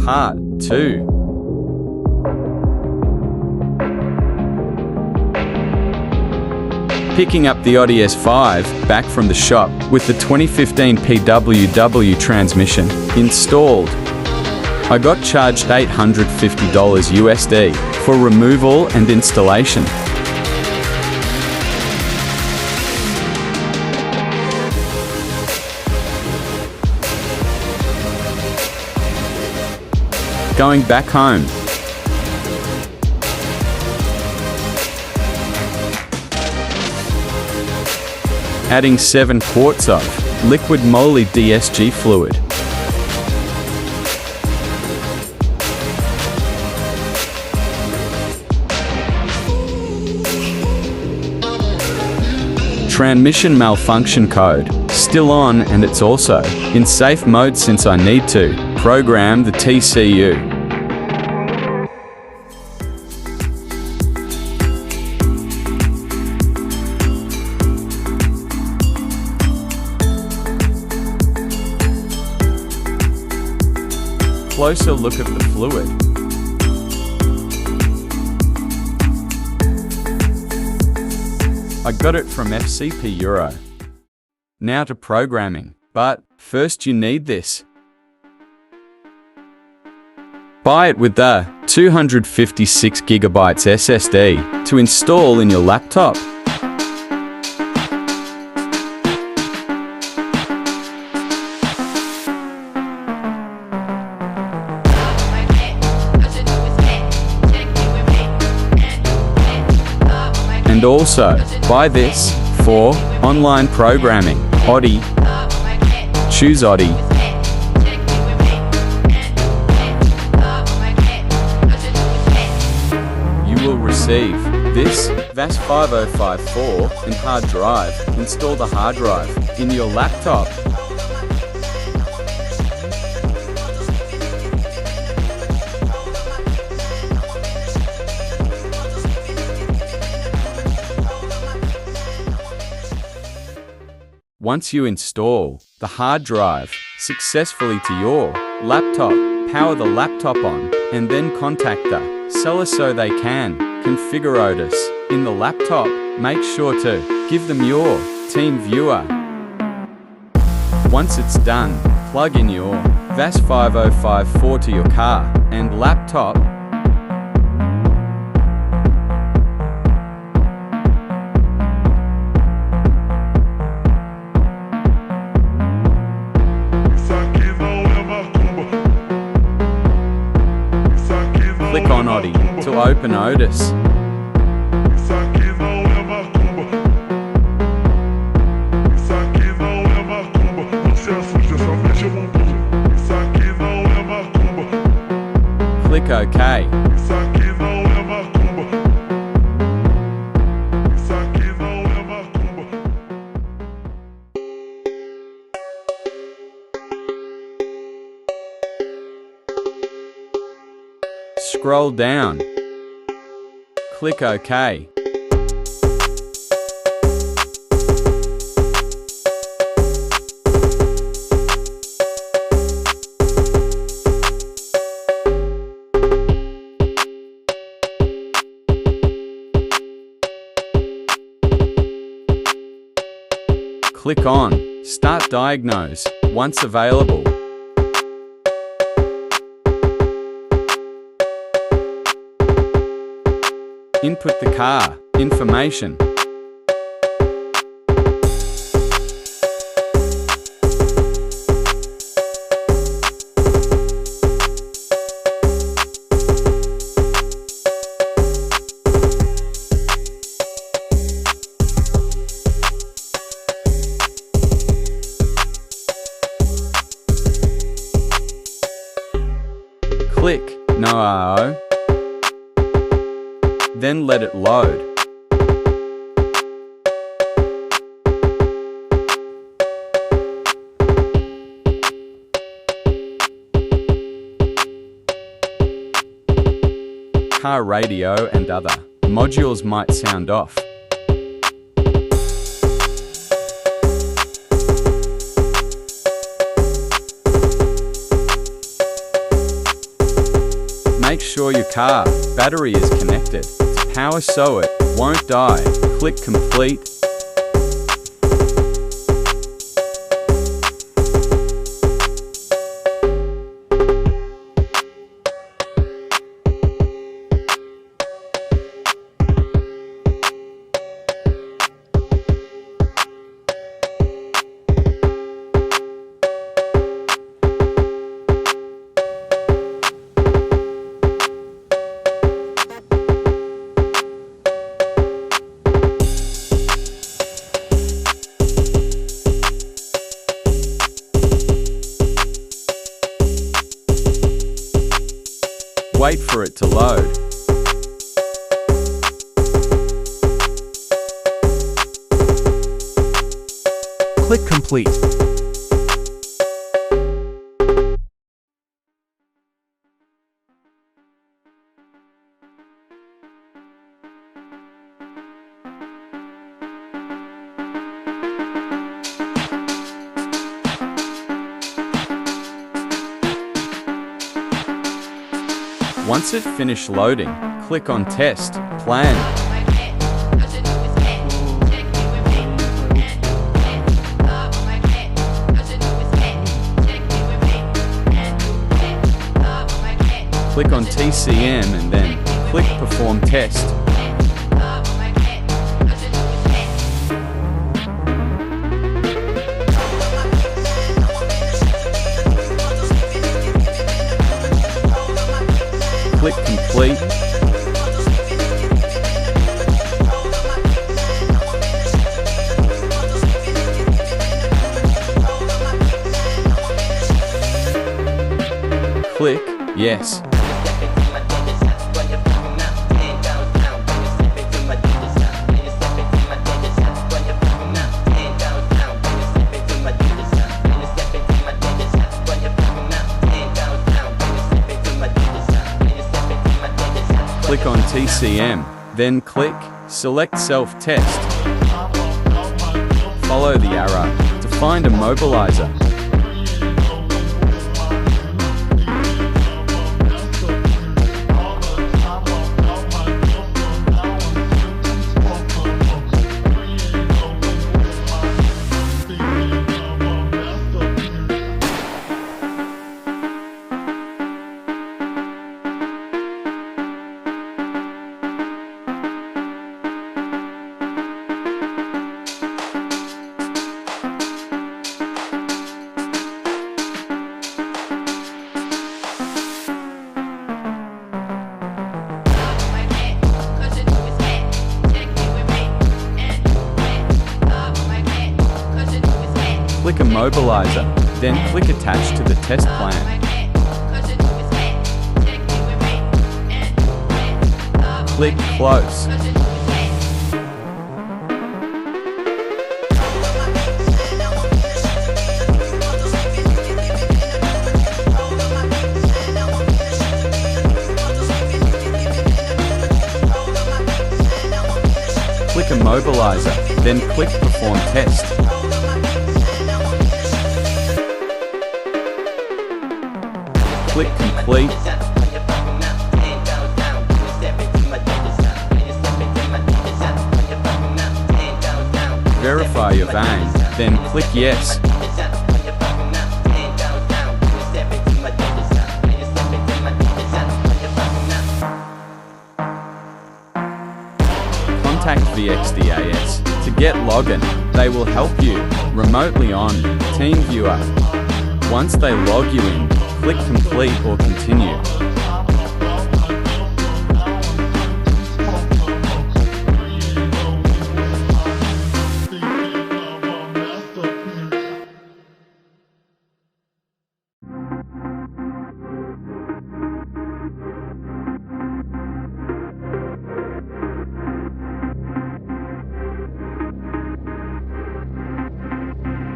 Part 2. Picking up the Audi S5 back from the shop with the 2015 PWW transmission installed. I got charged $850 USD for removal and installation. Going back home. Adding 7 quarts of liquid moly DSG fluid. Transmission malfunction code, still on, and it's also in safe mode since I need to program the TCU. Closer look at the fluid. I got it from FCP Euro. Now to programming, but first you need this. Buy it with the 256GB SSD to install in your laptop. And also, buy this for online programming. Audi. Choose Audi. You will receive this VAS 5054 and hard drive. Install the hard drive in your laptop. Once you install the hard drive successfully to your laptop, power the laptop on, and then contact the seller so they can configure Otis in the laptop. Make sure to give them your team viewer. Once it's done, plug in your VAS 5054 to your car and laptop. Click on Audi to open Otis. Click OK. Scroll down. Click OK. Click on Start Diagnose once available. Input the car information. Click No RO. Then let it load. Car radio and other modules might sound off. Make sure your car battery is connected to power so it won't die. Click complete. Wait for it to load. Click complete. Once it finished loading, click on Test, Plan. Click on TCM and then click Perform Test. Click Complete. Click Yes. Click on TCM, then click Select Self-Test. Follow the arrow to find a mobilizer. Click Immobilizer, then click Attach to the test plan. Click Close. Click Immobilizer, then click Perform Test. Click Complete. Verify your vein, then click Yes. Contact VXDAS to get login. They will help you remotely on TeamViewer. Once they log you in, click Complete or Continue.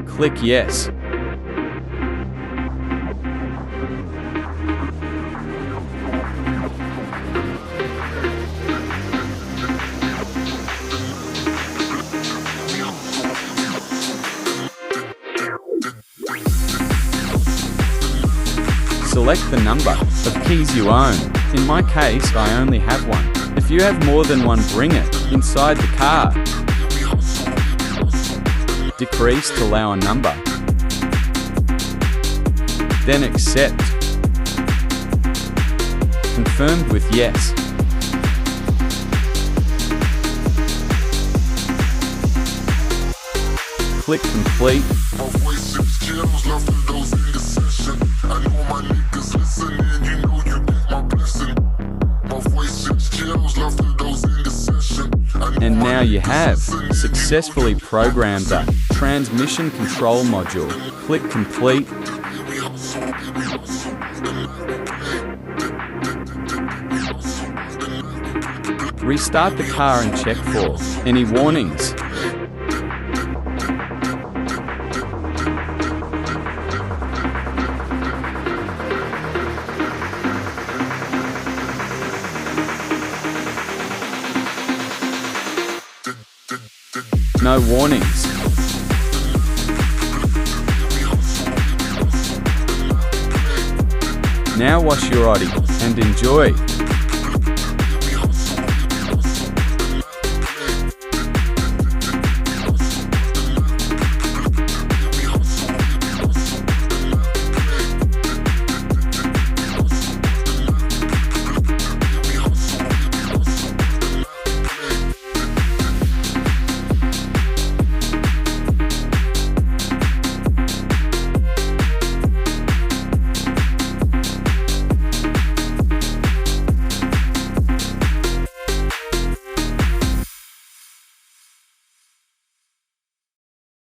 Click Yes. select the number of keys you own. In my case, I only have one. If you have more than one, bring it inside the car. Decrease to allow a number. Then accept. Confirmed with yes. Click complete. And now you have successfully programmed the transmission control module. Click complete. Restart the car and check for any warnings. No warnings. Now wash your Audi and enjoy.